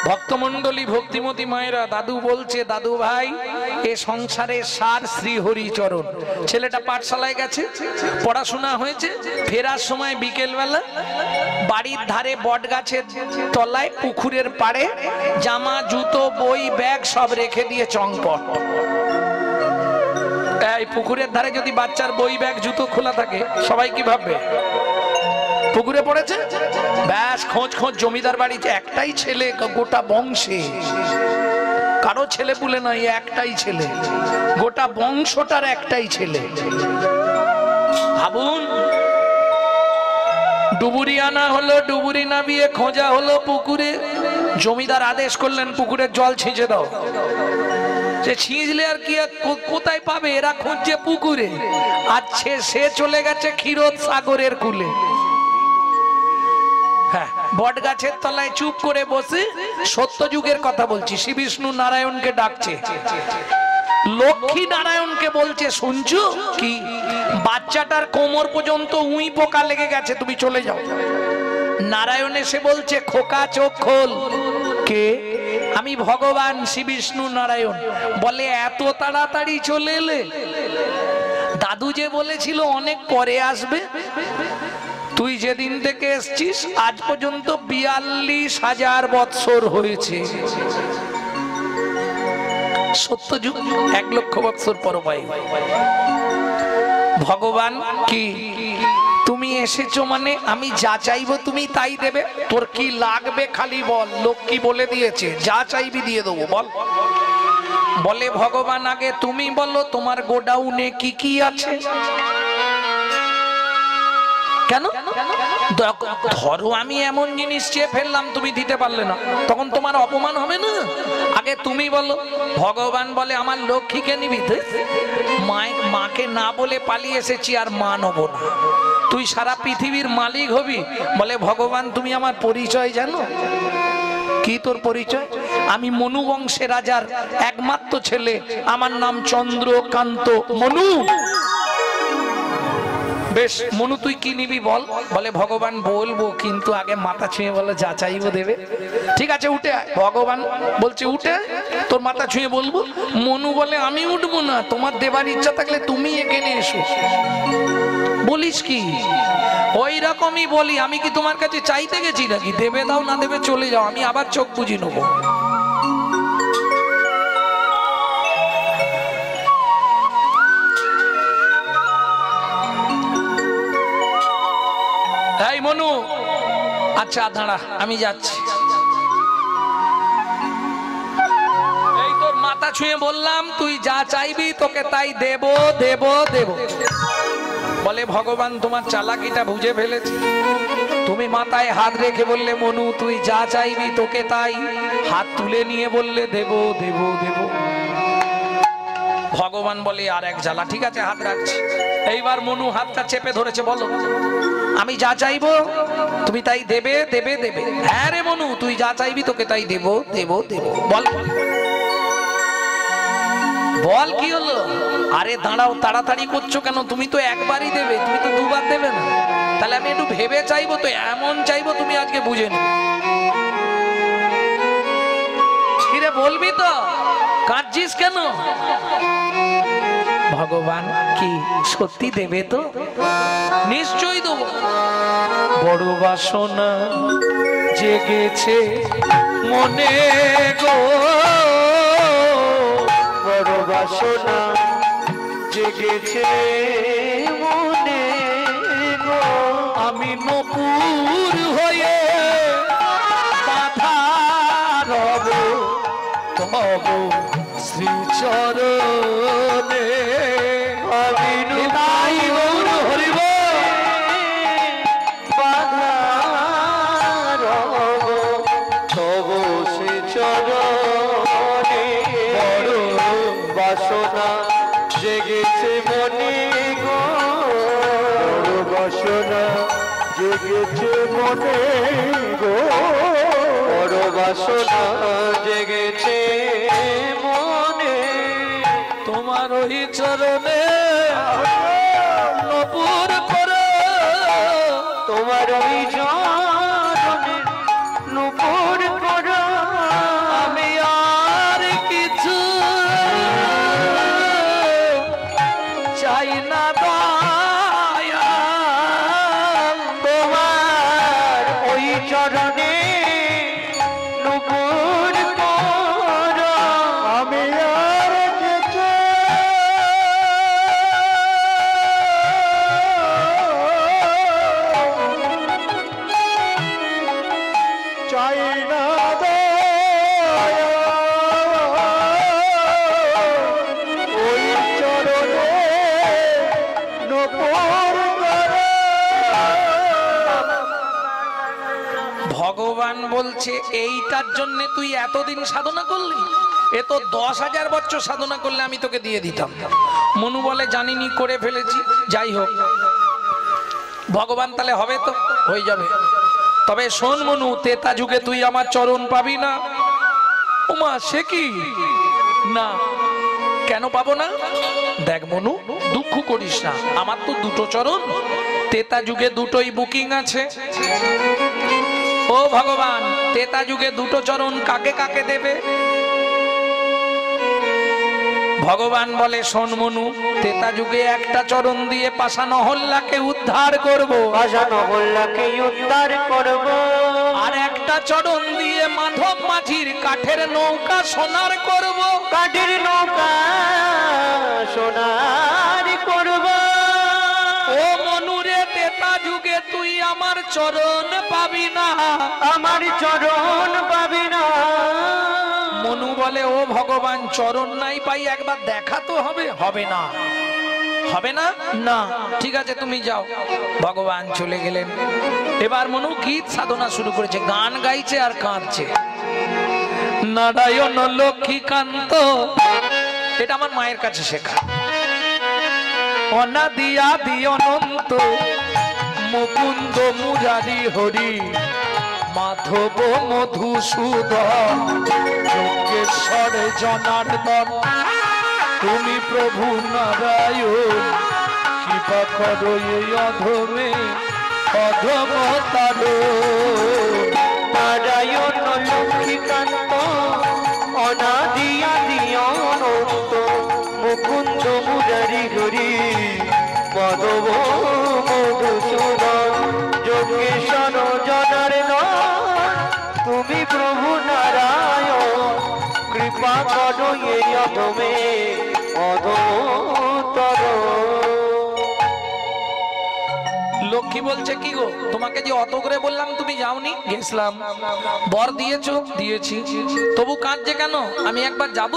ভক্তমণ্ডলী ভক্তিমতী মায়েরা দাদু বলছে, দাদু ভাই এ সংসারের সার শ্রী হরিচরণ। ছেলেটা পাঠশালায় গেছে, পড়াশোনা হয়েছে, ফেরার সময় বিকেল বেলা বাড়ির ধারে বট গাছের তলায় পুকুরের পাড়ে জামা জুতো বই ব্যাগ সব রেখে দিয়ে চম্পট। এই পুকুরের ধারে যদি বাচ্চার বই ব্যাগ জুতো খোলা থাকে সবাই কি ভাববে? পুকুরে পড়েছে, ব্যাস খোঁজ খোঁজ জমিদার বাড়িতে একটাই ছেলে গোটা বংশে, কারো ছেলে পুলে নয়, একটাই ছেলে, গোটা বংশটার একটাই ছেলে। ভাবুন, ডুবুরি আনা হলো, ডুবুরি নামিয়ে খোঁজা হলো পুকুরে। জমিদার আদেশ করলেন পুকুরের জল ছিঁচে দাও। যে ছিঁচলে আর কি, কোথায় পাবে? এরা খুঁজছে পুকুরে, আর সে চলে গেছে ক্ষীরোদ সাগরের কূলে। হ্যাঁ, বট গাছের তলায় চুপ করে বসে সত্য যুগের কথা বলছি, শ্রী বিষ্ণু নারায়ণকে ডাকছে, লক্ষ্মী নারায়ণকে বলছে, শুনছো কি? বাচ্চাটার কোমর পর্যন্ত উই পোকা লেগে গেছে, তুমি চলে যাও। নারায়ণ এসে বলছে, খোকা চোখ খোল। কে? আমি ভগবান শ্রী বিষ্ণু নারায়ণ। বলে, এত তাড়াতাড়ি চলে এলে? দাদু যে বলেছিল অনেক পরে আসবে। তুই যেদিন থেকে এসছিস আজ পর্যন্ত ৪২,০০০ বৎসর হয়েছে। সত্য যুগ ১,০০,০০০ বৎসর পর পাই। ভগবান কি? তুমি এসেছো মানে আমি যা চাইবো তুমি তাই দেবে। তোর কি লাগবে খালি বল, লক্ষ্মী বলে দিয়েছে, যা চাইবি দিয়ে দেবো, বল। বলে ভগবান, আগে তুমি বলো তোমার গোডাউনে কি কি আছে। কেন? ধরো আমি এমন জিনিস চেয়ে ফেললাম তুমি দিতে পারলে না, তখন তোমার অপমান হবে না? আগে তুমি বলো। ভগবান বলে, আমার লক্ষ্মীকে নিবি? মাকে না বলে পালিয়ে এসেছি, আর মা নেবো না। তুই সারা পৃথিবীর মালিক হবি। বলে ভগবান, তুমি আমার পরিচয় জানো? কি তোর পরিচয়? আমি মনু বংশের রাজার একমাত্র ছেলে, আমার নাম চন্দ্রকান্ত মনু। বেশ মনু, তুই কি নিবি বল। বলে ভগবান, বলবো কিন্তু আগে মাথা ছুঁয়ে বলো যা চাইবো দেবে। ঠিক আছে উঠে আয়। ভগবান বলছে, উঠে তোর মাথা ছুঁয়ে বলবো। মনু বলে, আমি উঠবো না, তোমার দেবার ইচ্ছা থাকলে তুমি এখানে এসো। বলিস কি? ওই রকমই বলি। আমি কি তোমার কাছে চাইতে গেছি নাকি? দেবে দাও, না দেবে চলে যাও, আমি আবার চোখ বুঝি নেবো। এই মনু, আচ্ছা দাঁড়া, আমি যাচ্ছি। এই তোর মাথা ছুঁয়ে বললাম, তুই যা চাইবি তোকে তাই দেব দেব দেব। বলে ভগবান, তোমার চালাকিটা বুঝে ফেলেছি। তুমি মাথায় হাত রেখে বললে, মনু তুই যা চাইবি তোকে তাই। হাত তুলে নিয়ে বললে, দেব দেব দেব। ভগবান বলে, আর এক জ্বালা। ঠিক আছে, হাত রাখছি। এইবার মনু হাতটা চেপে ধরেছে। বলো, আমি যা চাইবো তুমি তাই দেবে দেবে দেবে। হ্যাঁ রে মনু, তুই যা চাইবি তোকে তাই দেব দেব দেব। বল বল কি হলো? আরে দাঁড়াও, তাড়াতাড়ি করছো কেন? তুমি তো একবারই দেবে, তুমি তো দুবার দেবে না। তাহলে আমি একটু ভেবে চাইবো, তো এমন চাইবো তুমি আজকে বুঝে নি। কিরে বলবি তো? কাঁদছিস কেন? ভগবান কি সত্যি দেবে তো? নিশ্চয়ই দেব। বড় বাসনা জেগেছে মনে গো, বড় বাসনা জেগেছে মনে গো। আমি নপুর হয়ে বাধা রব তব শ্রীচরণে। আমি তাই গৌর হরিব বাধা রব তব শ্রীচরণে। বড় বাসনা জেগেছে মনে গো, বড় বাসনা জেগেছে মনে গো, বড় বাসনা জেগেছে মনে। তোমার ওই চরণে নপুর করো, তোমার ওই চরণে নপুর করো। না দয়া তোমার ওই চরণে নুপুর কর আমি আর কিছু চাই না ওই চরণে নুপুর কর ভগবান বলছে এইটার জন্য তুই এতদিন সাধনা করলি, এ তো 10,000 বছর সাধনা করলে আমি তোকে দিয়ে দিতাম। মনু বলে জানিনি, করে ফেলেছি, যাই হোক ভগবান তাহলে হবে তো হয়ে যাবে। তবে শোন মনু, তেতা যুগে তুই আমার চরণ পাবি না। ওমা সে কি না, কেন পাবো না? দেখ মনু, দুঃখ করিস না, আমার তো দুটো চরণ, তেতা যুগে দুটোই বুকিং আছে। ও ভগবান, তেতা যুগে দুটো চরণ কাকে কাকে দেবে? ভগবান বলে শোন মনু, তেতা যুগে একটা চরণ দিয়ে পাষাণ হল্লাকে উদ্ধার করব, পাষাণ হল্লাকে উদ্ধার করব, আর একটা চরণ দিয়ে মাধব মাঝির কাঠের নৌকা সোনার করব, কাঠের নৌকা সোনার করব। ও মনুরে, তেতা যুগে তুই আমার চরণ পাবি না, আমার চরণ পাবি না। মনু বলে ও ভগবান, চরণ নাই পাই, একবার দেখা তো হবে। হবে না, হবে না, না ঠিক আছে তুমি যাও। ভগবান চলে গেলেন। এবার মনু গীত সাধনা শুরু করেছে, গান গাইছে আর কাঁদছে। নারায়ণ লক্ষ্মীকান্ত, এটা আমার মায়ের কাছে শেখা। অনাদি আদি অনন্ত মুকুন্দ মুরারি হরি মাধব মধুসূদন যোগেশ্বর জনার্দন, তুমি প্রভু নারায়ণ, কৃপা করো এই অধমে অধমতার। নারায়ণ লক্ষ্মীকান্ত অনাদি আদি অনন্ত মুকুন্দ মুরারি হরি মাধব মধুসূদন যোগেশ্বর জনার্দন, তুমি প্রভু নারায়ণ, কৃপা করো এই অধমে অধমতর। লক্ষ্মী বলছে কি গো, তোমাকে যে অত করে বললাম তুমি যাওনি? গেছিলাম। বর দিয়েছো? দিয়েছি। তবু কাঁদছে কেন? আমি একবার যাব।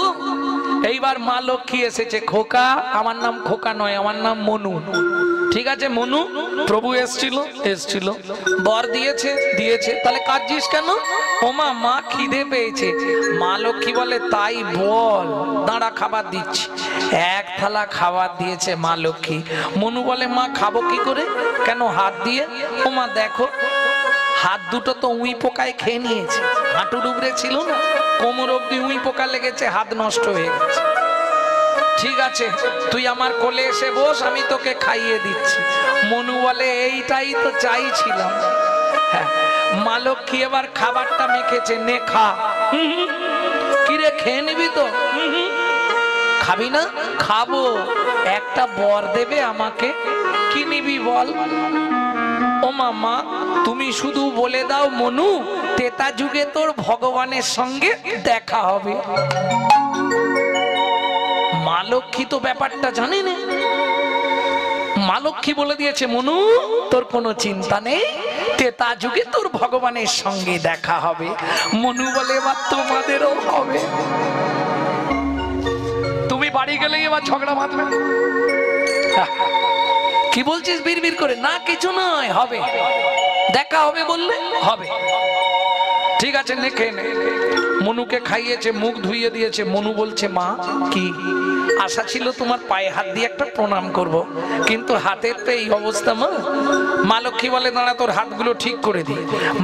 এইবার মা লক্ষ্মী এসেছে। খোকা, আমার নাম খোকা নয়, আমার নাম মনু। ঠিক আছে মনু, প্রভু এসছিল, এসছিল, বর দিয়েছে, দিয়েছে, তাহলে কাঁদছিস কেন? ওমা মা খিদে পেয়েছে। মা লক্ষ্মী বলে তাই বল, দাঁড়া খাবার দিচ্ছি। এক থালা খাবার দিয়েছে মা লক্ষ্মী। মনু বলে মা খাবো কি করে? কেন হাত দিয়ে? ওমা দেখো হাত দুটো তো উই পোকায় খেয়ে নিয়েছে, হাঁটু ডুবরে ছিল না, কোমর অব্দি উই পোকা লেগেছে, হাত নষ্ট হয়ে গেছে। ঠিক আছে তুই আমার কোলে এসে বস, আমি তোকে খাইয়ে দিচ্ছি। মনু বলে এইটাই তো চাইছিলাম। হ্যাঁ, মা লক্ষ্মী এবার খাবারটা মেখেছে, নে খা। কিরে খেয়ে নিবি তো? খাবি না? খাবো। একটা বর দেবে আমাকে, কি নিবি বল? ও মামা, তুমি শুধু বলে দাও মনু, তেতা যুগে তোর ভগবানের সঙ্গে দেখা হবে। মা লক্ষ্মী তো ব্যাপারটা জানে না। মা লক্ষ্মী বলে দিয়েছে মনু তোর কোনো চিন্তা নেই, তেতা যুগে তোর ভগবানের সঙ্গে দেখা হবে। মনু বলে এবার তোমাদেরও হবে। তুমি বাড়ি গেলে এবার ঝগড়া বাঁধবে। কি বলছিস বিড়বিড় করে? না কিছু নয়, হবে, দেখা হবে বললে হবে। ঠিক আছে নে খেয়ে নে। মনুকে খাইয়েছে, মুখ ধুইয়ে দিয়েছে। মনু বলছে মা কি আশা ছিল তোমার পায়ে হাত দিয়ে একটা প্রণাম করব, কিন্তু হাতের তো এই অবস্থা। মা, মা লক্ষ্মী বলে দাঁড়া তোর হাতগুলো ঠিক করে দি।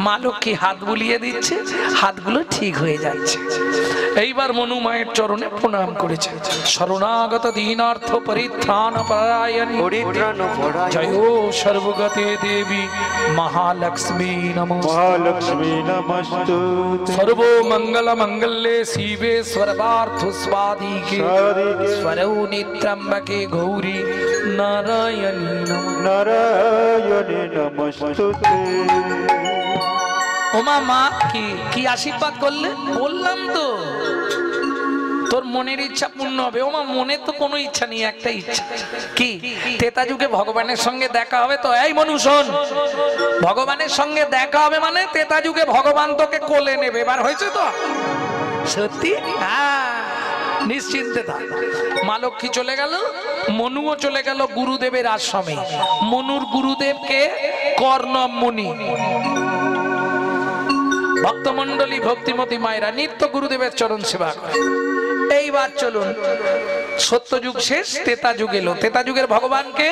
মা লক্ষ্মী হাত বুলিয়ে দিচ্ছে, হাতগুলো ঠিক হয়ে যাচ্ছে। এইবার মনু মায়ের চরণে প্রণাম করেছে। শরণাগত দীনার্থ পরিত্রাণ পরায়ণী জয় সর্বগতে দেবী মহালক্ষ্মী নমঃ। মহালক্ষ্মী নমস্তুতে। সর্বমঙ্গল मंगले शिवे सर्वार्थस्वादिके स्वरौनि त्र्यंबके गौरी नारायणी नारायणे नमस्तुते। ওমা মা কি আশীর্বাদ করলে? বললাম তো তোর মনের ইচ্ছা পূর্ণ হবে। ওমা মনে তো কোনো ইচ্ছা নেই, একটা ইচ্ছা কি, তেতা যুগে ভগবানের সঙ্গে দেখা হবে। তো এই মনু শোন, ভগবানের সঙ্গে দেখা হবে মানে তেতা যুগে ভগবান তোকে কোলে নেবে। এবার হয়েছে তো সত্যি? হ্যাঁ, নিশ্চিন্তে থাক। মা লক্ষ্মী চলে গেল, মনুও চলে গেল গুরুদেবের আশ্রমে। মনুর গুরুদেবকে কর্ণব মুনি। ভক্তমন্ডলী ভক্তিমতী মায়েরা নিত্য গুরুদেবের চরণ সেবা করে। এইবার চলুন, সত্যযুগ শেষ, তেতা যুগ এলো। তেতা যুগের ভগবানকে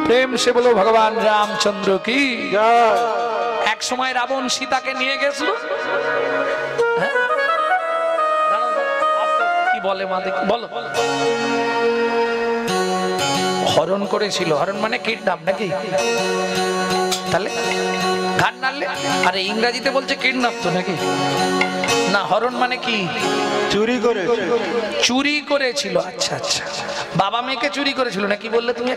প্রেম সে বলো ভগবান রামচন্দ্র কি জয়। এক সময় রাবণ সীতাকে নিয়ে গেছিল। কি বলে মা দেখি, বলো। হরণ করেছিল। হরণ মানে কিডন্যাপ নাকি? তাহলে ঘাট নাড়লে, আরে ইংরেজিতে বলছে কিডন্যাপ তো নাকি? না, হরণ মানে কি? চুরি করে, চুরি করেছিল। আচ্ছা আচ্ছা, বাবা মেয়েকে চুরি করেছিল নাকি বললে তুমি?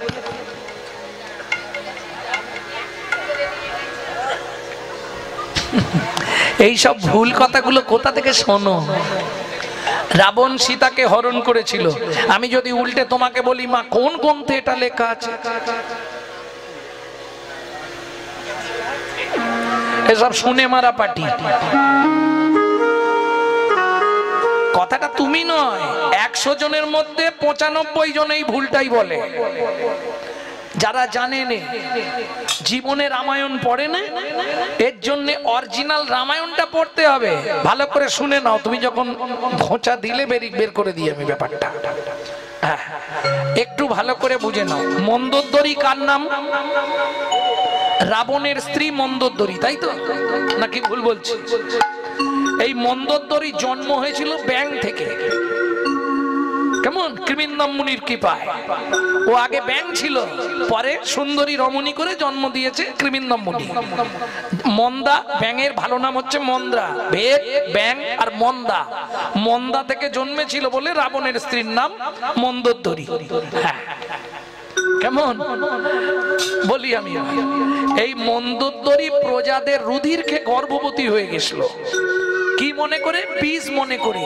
এই সব ভুল কথাগুলো কোথা থেকে শোনো? রাবণ সীতাকে হরণ করেছিল। আমি যদি উল্টে তোমাকে বলি মা কোন গ্রন্থে এটা লেখা আছে? এসব শুনে মারা পাটি। কথাটা তুমি নয়, 100 জনের মধ্যে 95 জন এই ভুলটাই বলে। যারা জানে না, জীবনে রামায়ণ পড়ে না, এর জন্য অরিজিনাল রামায়ণটা পড়তে হবে। ভালো করে শুনে নাও, তুমি যখন খোঁচা দিলে বের করে দিই আমি ব্যাপারটা। একটু ভালো করে বুঝে নাও। মন্দোদরী কার নাম? রাবণের স্ত্রী মন্দোদরী, তাই তো নাকি ভুল বলছি? এই মন্দোদরী জন্ম হয়েছিল ব্যাং থেকে। কেমন? কৃমিন্দম মুনির কৃপায়। ও আগে ব্যাং ছিল, পরে সুন্দরী রমণী করে জন্ম দিয়েছে কৃমিন্দম মুনি। মন্দা, ব্যাঙের ভালো নাম হচ্ছে মন্দ্রা। ভেদ, ব্যাং আর মন্দা, মন্দা থেকে জন্মেছিল বলে রাবণের স্ত্রীর নাম মন্দোদরী। হ্যাঁ, কেমন বলি আমি? এই মন্দোদরী প্রজাদের রুধিরকে গর্ভবতী হয়ে গেছিল। কি মনে করে? বীজ মনে করে।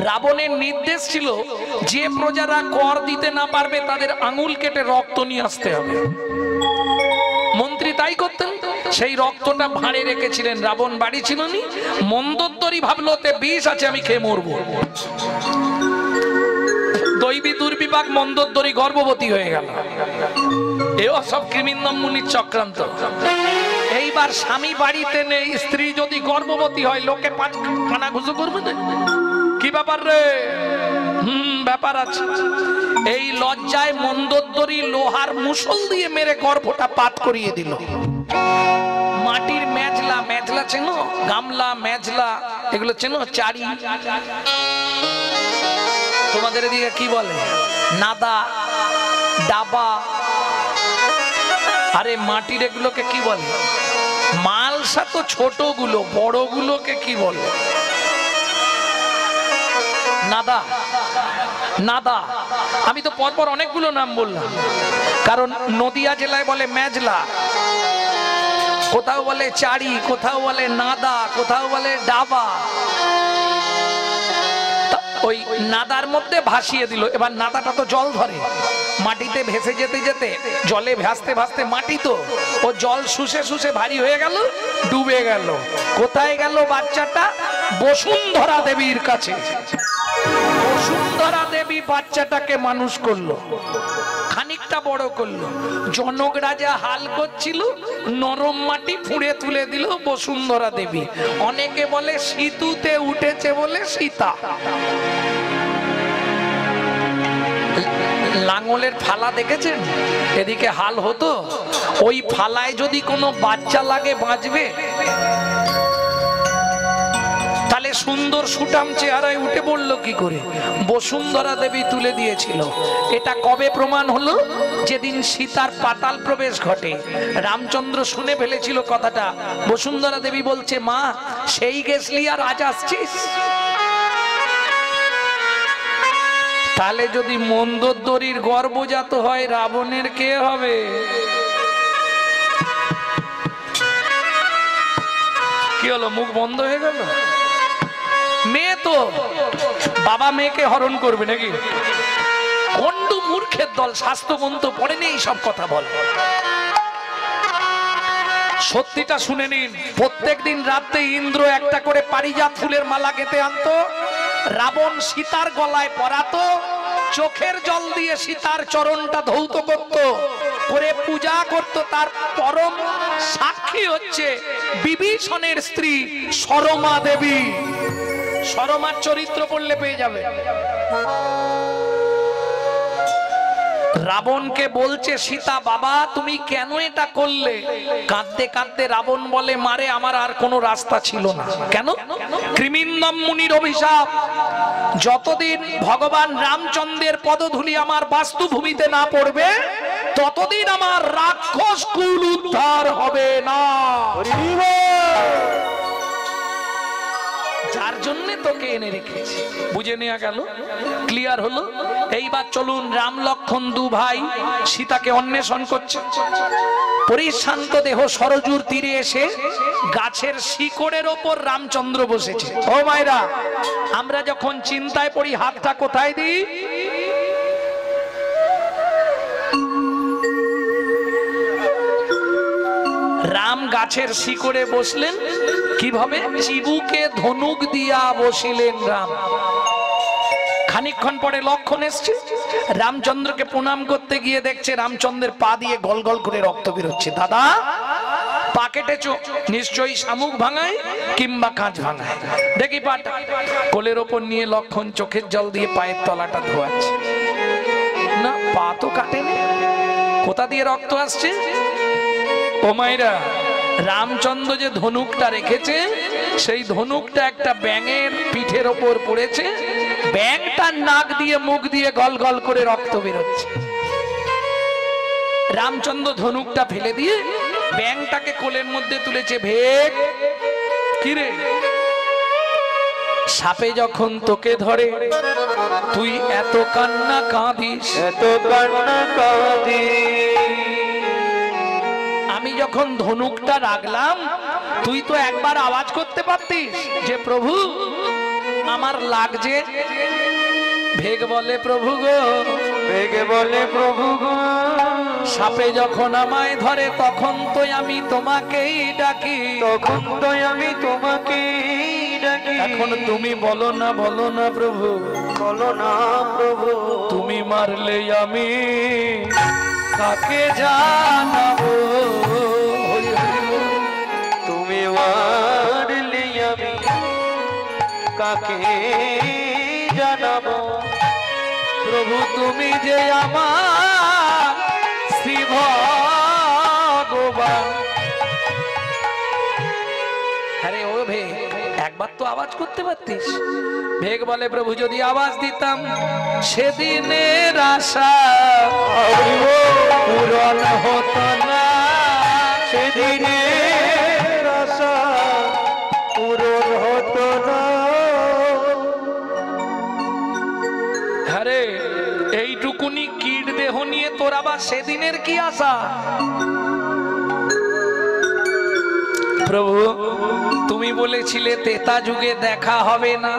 রাবণের নির্দেশ ছিল যে প্রজারা কর দিতে না পারবে তাদের আঙুল কেটে রক্ত নিয়ে আসতে হবে। মন্ত্রী তাই করতেন। সেই রক্তটা ভাঁড়ে রেখেছিলেন। রাবণ বাড়ি ছিল নি। মন্দোদরী ভাবলো তে বিষ আছে, আমি খেয়ে মরবো। দৈবী দুর্বিপাক, মন্দোদরী গর্ভবতী হয়ে গেল। এও সব কৃমিন্দম মুনির চক্রান্ত। এইবার স্বামী বাড়িতে নেই, স্ত্রী যদি গর্ভবতী হয় লোকে পাঁচ কানাঘুষো করবে না? কি ব্যাপার রে? ব্যাপার আছে। এই লজ্জায় মন্দোদরী লোহার মুষল দিয়ে মেরে গর্ভটা পাত করিয়ে দিল। মাটির মেজলা, মেজলা চেনো? গামলা, মেজলা, এগুলো চেনো? চারি, তোমাদের এদিকে কি বলে? নাদা, ডাবা। আরে মাটির এগুলোকে কি বলে? মালসা তো ছোটগুলো, বড়গুলোকে কি বলে? নাদা। নাদা। আমি তো পরপর অনেকগুলো নাম বললাম, কারণ নদিয়া জেলায় বলে মেজলা, কোথাও বলে চারি, কোথাও বলে নাদা, কোথাও বলে ডাবা। ওই নাদার মধ্যে ভাসিয়ে দিল। এবার নাদাটা তো জল ধরে, মাটিতে ভেসে যেতে যেতে, জলে ভাসতে ভাসতে, মাটি তো, ও জল শুষে শুষে ভারী হয়ে গেল, ডুবে গেল। কোথায় গেল বাচ্চাটা? বসুন্ধরা দেবীর কাছে। বসুন্ধরা দেবী বাচ্চাটাকে মানুষ করলো, খানিকটা বড় করলো। জনক রাজা হাল করছিল, নরম মাটি ফুঁড়ে তুলে দিল বসুন্ধরা দেবী। অনেকে বলে সিতুতে উঠেছে বলে সীতা। লাঙলের ফালা দেখেছেন? এদিকে হাল হতো, ওই ফালায় যদি কোনো বাচ্চা লাগে বাঁচবে? তাহলে সুন্দর সুঠাম চেহারায় উঠে পড়লো কি করে? বসুন্ধরা দেবী তুলে দিয়েছিল। এটা কবে প্রমাণ হলো? যেদিন সীতার পাতাল প্রবেশ ঘটে। রামচন্দ্র শুনে ফেলেছিল কথাটা। বসুন্ধরা দেবী বলছে, মা সেই গেছলি আর আজ আসছিস? তাহলে যদি মন্দোদরীর গর্ভজাত হয়, রাবণের কে হবে? কি হলো, মুখ বন্ধ হয়ে গেল? মেয়ে তো, বাবা মেয়েকে হরণ করবে নাকি? কন্ডু মূর্খের দল, স্বাস্থ্যগ্রন্থ পড়েনি সব কথা বল। সত্যিটা শুনে নিন। প্রত্যেকদিন রাতে ইন্দ্র একটা করে পারিজাত ফুলের মালা গেঁথে আনতো, রাবণ সীতার গলায় পরাতো, চোখের জল দিয়ে সীতার চরণটা ধৌত করত, করে পূজা করত। তার পরম সাক্ষী হচ্ছে বিভীষণের স্ত্রী সরমা দেবী। সরমার চরিত্র পড়লে পেয়ে যাবে। রাবণকে বলছে সীতা, বাবা তুমি কেন এটা করলে? কাঁদতে কাঁদতে রাবণ বলে, মারে আমার আর কোনো রাস্তা ছিল না। কেন? কৃমিন্দম মুনির অভিশাপ। যতদিন ভগবান রামচন্দ্রের পদধূলি আমার বাস্তুভূমিতে না পড়বে, ততদিন আমার রাক্ষস কুল উদ্ধার হবে না। যার জন্য তোকে এনে রেখেছি। বুঝে নেওয়া গেল? ক্লিয়ার হলো? এইবার চলুন, রাম লক্ষণ দু ভাই সীতাকে অন্বেষণ করছে। পরিশান্ত দেহ সরজুর তীরে এসে গাছের শিকড়ের ওপর রামচন্দ্র বসেছে। ও মায়েরা, আমরা যখন চিন্তায় পড়ি হাতটা কোথায় দিই? রাম গাছের শিকড়ে বসলেন কিভাবে? চিবুকে ধনুক দিয়া বসিলেন রাম। খানিকক্ষণ পরে লক্ষণ এসছে, রামচন্দ্রকে প্রণাম করতে গিয়ে দেখছে রামচন্দ্রের পা দিয়ে গল গল করে রক্ত বেরোচ্ছে। দাদা পা কেটেছো? নিশ্চয়ই শামুক ভাঙায় কিংবা কাঁচ ভাঙায়। দেখি পাটা। কোলের ওপর নিয়ে লক্ষণ চোখের জল দিয়ে পায়ের তলাটা ধোয়াচ্ছে। না, পা তো কাটেনি। কোথা দিয়ে রক্ত আসছে? ও মাইরা, রামচন্দ্র যে ধনুকটা রেখেছে, সেই ধনুকটা একটা ব্যাঙের পিঠের ওপর পড়েছে। ব্যাঙটার নাক দিয়ে মুখ দিয়ে গল গল করে রক্ত বেরোচ্ছে। রামচন্দ্র ধনুকটা ফেলে দিয়ে ব্যাঙটাকে কোলের মধ্যে তুলেছে। ভেগ কিরে, সাপে যখন তোকে ধরে তুই এত কান্না কাঁদিস, এত কান্না কাঁদিস। আমি যখন ধনুকটা রাখলাম, তুই তো একবার আওয়াজ করতে পারতিস যে প্রভু আমার লাগছে। ভেগ বলে, প্রভু গো। বেগে বলে, প্রভু গো। সাপে যখন আমায় ধরে তখন তো আমি তোমাকেই ডাকি, তখন তো আমি তোমাকেই ডাকি। এখন তুমি বলো না, বলো না প্রভু, বলো না প্রভু। তুমি মারলে আমি কাকে জানাবো? তুমি মারলে আমি কাকে জানাবো? প্রভু তুমি যে আমার শ্রী ভগবান। আরে ও ভেগ, একবার তো আওয়াজ করতে পারতিস। ভেগ বলে, প্রভু যদি আওয়াজ দিতাম সেদিনের আশা পূরণ হতো না, সেদিনের আশা পূরণ হতো না। আরে এইটুকুনি কীট দেহ নিয়ে তোর আবার সেদিনের কি আশা? প্রভু তুমি বলেছিলে তেতা যুগে দেখা হবে না।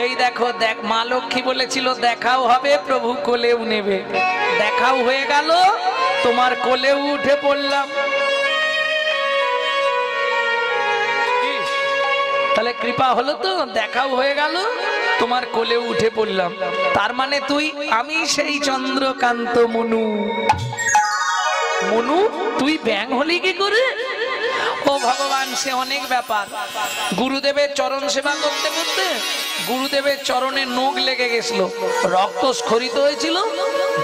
এই দেখো, দেখ, মা লক্ষ্মী বলেছিল দেখাও হবে, প্রভু কোলেও নেবে। দেখাও হয়ে গেল, তোমার কোলেও উঠে পড়লাম। তাহলে কৃপা হলো তো, দেখাও হয়ে গেল, তোমার কোলেও উঠে পড়লাম। তার মানে তুই, আমি সেই চন্দ্রকান্ত মনু। মনু তুই ব্যাং হলি কি করে? ও ভগবান, সে অনেক ব্যাপার। গুরুদেবের চরণ সেবা করতে করতে গুরুদেবের চরণে নখ লেগে গেছিল, রক্ত স্খলিত হয়েছিল।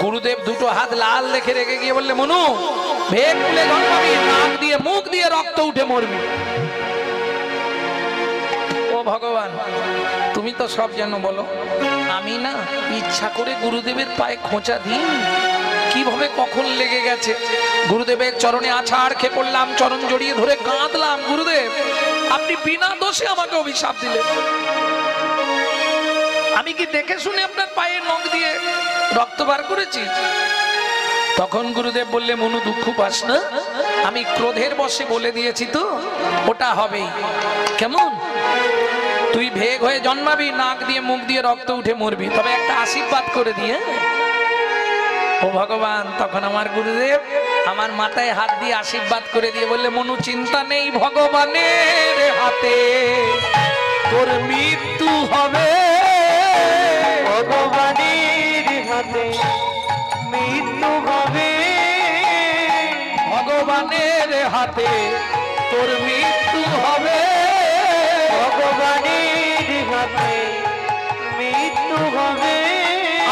গুরুদেব দুটো হাত লাল দেখে রেখে গিয়ে বললে, মনু ভেগ খুলে জন্মাবি, নাক দিয়ে মুখ দিয়ে রক্ত উঠে মরবি। ভগবান তুমি তো সব জানো, বলো আমি না ইচ্ছা করে গুরুদেবের পায়ে খোঁচা দিই, কিভাবে কখন লেগে গেছে। গুরুদেবের চরণে আছাড় খেয়ে পড়লাম, চরণ জড়িয়ে ধরে কাঁদলাম, গুরুদেব আপনি বিনা দোষে আমাকে অভিশাপ দিলেন, আমি কি দেখে শুনে আপনার পায়ে নখ দিয়ে রক্ত বার করেছি? তখন গুরুদেব বললে, মনু দুঃখ পাস না, আমি ক্রোধের বশে বলে দিয়েছি তো, ওটা হবেই। কেমন? তুই ভেগ হয়ে জন্মাবি, নাক দিয়ে মুখ দিয়ে রক্ত উঠে মরবি, তবে একটা আশীর্বাদ করে দিয়ে। ও ভগবান, তখন আমার গুরুদেব আমার মাথায় হাত দিয়ে আশীর্বাদ করে দিয়ে বললে, মনু চিন্তা নেই, ভগবানের হাতে তোর মৃত্যু হবে, ভগবানের হাতে মৃত্যু হবে, ভগবানের হাতে তোর মৃত্যু হবে, ভগবানের হাতে মৃত্যু হবে।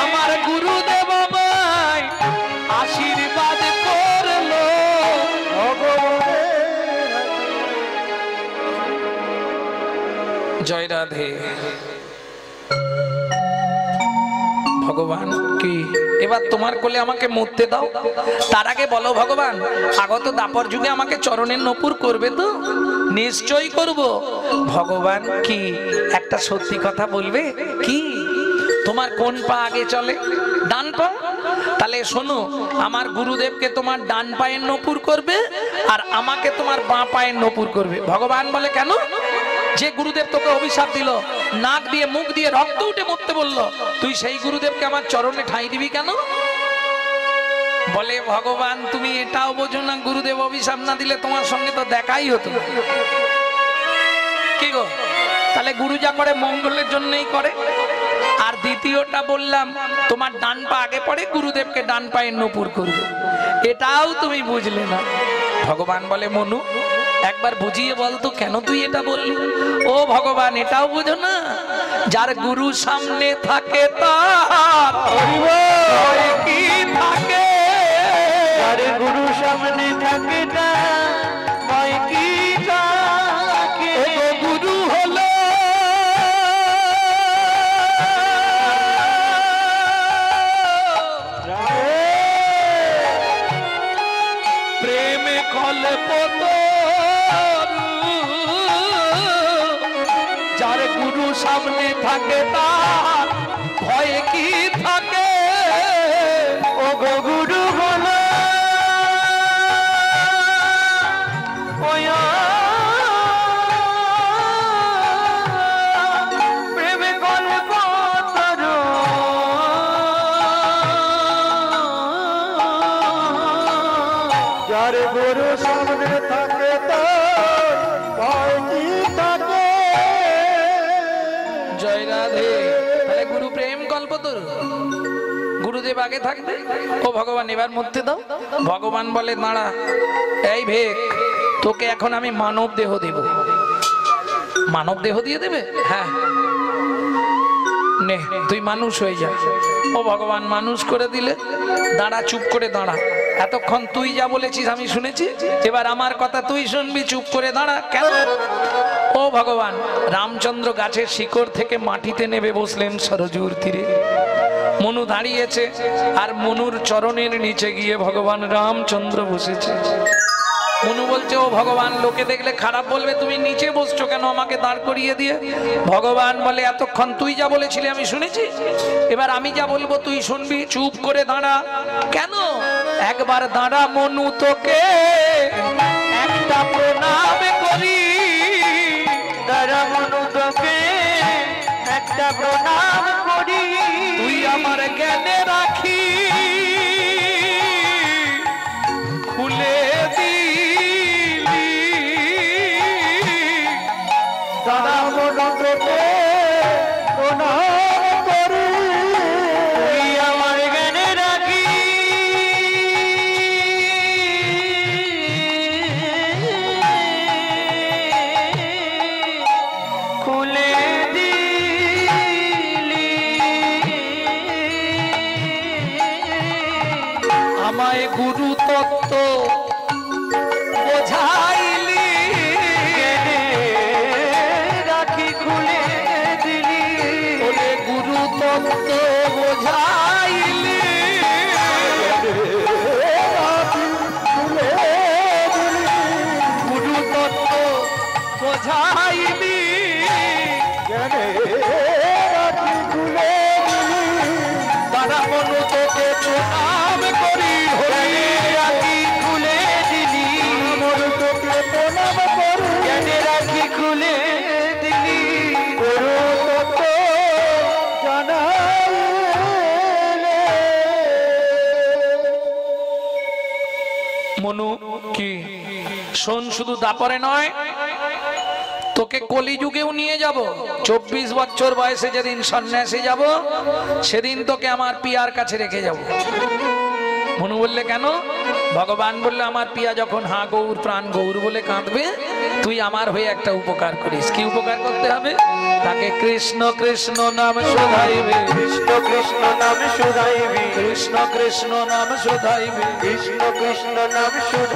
আমার গুরুদেব আমায় আশীর্বাদ করলো, ভগবানের জয় রাধে। ভগবান কি এবার তোমার কোলে আমাকে মরতে দাও, তার আগে বলো ভগবান আগত দাপর যুগে আমাকে চরণের নপুর করবে তো? নিশ্চয়ই করব। ভগবান কি একটা সত্যি কথা বলবে? কি? তোমার কোন পা আগে চলে? ডান পা? তাহলে শোনো, আমার গুরুদেবকে তোমার ডান পায়ের নপুর করবে আর আমাকে তোমার বাঁ পায়ের নপুর করবে। ভগবান বলে কেন? যে গুরুদেব তোকে অভিশাপ দিল, নাক দিয়ে মুখ দিয়ে রক্ত উঠে মরতে বললো, তুই সেই গুরুদেবকে আমার চরণে ঠাঁই দিবি কেন? বলে ভগবান তুমি এটাও বোঝো না, গুরুদেব অভিশাপ না দিলে তোমার সঙ্গে তো দেখাই হতো। কি গো, তাহলে গুরু যা করে মঙ্গলের জন্যই করে। আর দ্বিতীয়টা বললাম তোমার ডান পা আগে পড়ে, গুরুদেবকে ডান পায়ের নপুর করবে, এটাও তুমি বুঝলে না। ভগবান বলে মনু একবার বুঝিয়ে বলতো কেন তুই এটা বললি? ও ভগবান এটাও বুঝো না, যার গুরু সামনে থাকে তার ভয় কি থাকে, যার গুরু সামনে থাকে না ভয় কি থাকে। গুরু হলো প্রেমে কল্পতরু, যার গুরু সামনে থাকে তার ভয় কি থাকে। ও গো গুরু হলো প্রেমে কল্পতরু, যার গুরু সামনে থাকে তার ভয় কি থাকে। জয় রাধে। তাহলে গুরু প্রেম কল্পতরু, গুরুদেব আগে থাকবে। ও ভগবান এবার মরতে দাও। ভগবান বলে দাঁড়া, এই ভেক তোকে এখন আমি মানব দেহ দেব। মানব দেহ দিয়ে দেবে? হ্যাঁ, নে তুই মানুষ হয়ে যা। ও ভগবান মানুষ করে দিলে। দাঁড়া, চুপ করে দাঁড়া, এতক্ষণ তুই যা বলেছিস আমি শুনেছি, এবার আমার কথা তুই শুনবি, চুপ করে দাঁড়া। কেন? ও ভগবান রামচন্দ্র গাছের শিকড় থেকে মাটিতে নেমে বসলেন সরজুর তীরে, মনু দাঁড়িয়েছে আর মনুর চরণের নিচে গিয়ে ভগবান রামচন্দ্র বসেছে। মনু বলছে ও ভগবান লোকে দেখলে খারাপ বলবে, তুমি নিচে বসছো কেন আমাকে দাঁড় করিয়ে দিয়ে? ভগবান বলে এতক্ষণ তুই যা বলেছিলি আমি শুনেছি, এবার আমি যা বলবো তুই শুনবি, চুপ করে দাঁড়া। কেন? একবার দাঁড়া মনু, তোকে একটা প্রণাম করি। দাঁড়া মনু তোকে একটা প্রণাম করি, তুই আমার জ্ঞানে রাখি খুলে দিলি। দাঁড়া মনু তোকে প্রণাম করি, তুই আমার জ্ঞানে রাখি খুলে দিলি। আমায় গুরু তত্ত্ব বোঝাইলি, জ্ঞানে রাখি খুলে মনু কি শোন, শুধু দাপরে নয়, তোকে কলিযুগেও নিয়ে যাব। 24 বছর বয়সে যেদিন সন্ন্যাসে যাব, সেদিন তোকে আমার পিয়ার কাছে রেখে যাব। মনু বললে কেন? ভগবান বললে আমার পিয়া যখন হা গৌর প্রাণ গৌর বলে কাঁদবে, তুই আমার হয়ে একটা উপকার করিস। কি উপকার করতে হবে? তাকে কৃষ্ণ কৃষ্ণ নাম শোধাইবে, কৃষ্ণ কৃষ্ণ নাম শুধাইবি, কৃষ্ণ কৃষ্ণ নাম শোধাইবে, কৃষ্ণ কৃষ্ণ নাম শুধাইবি।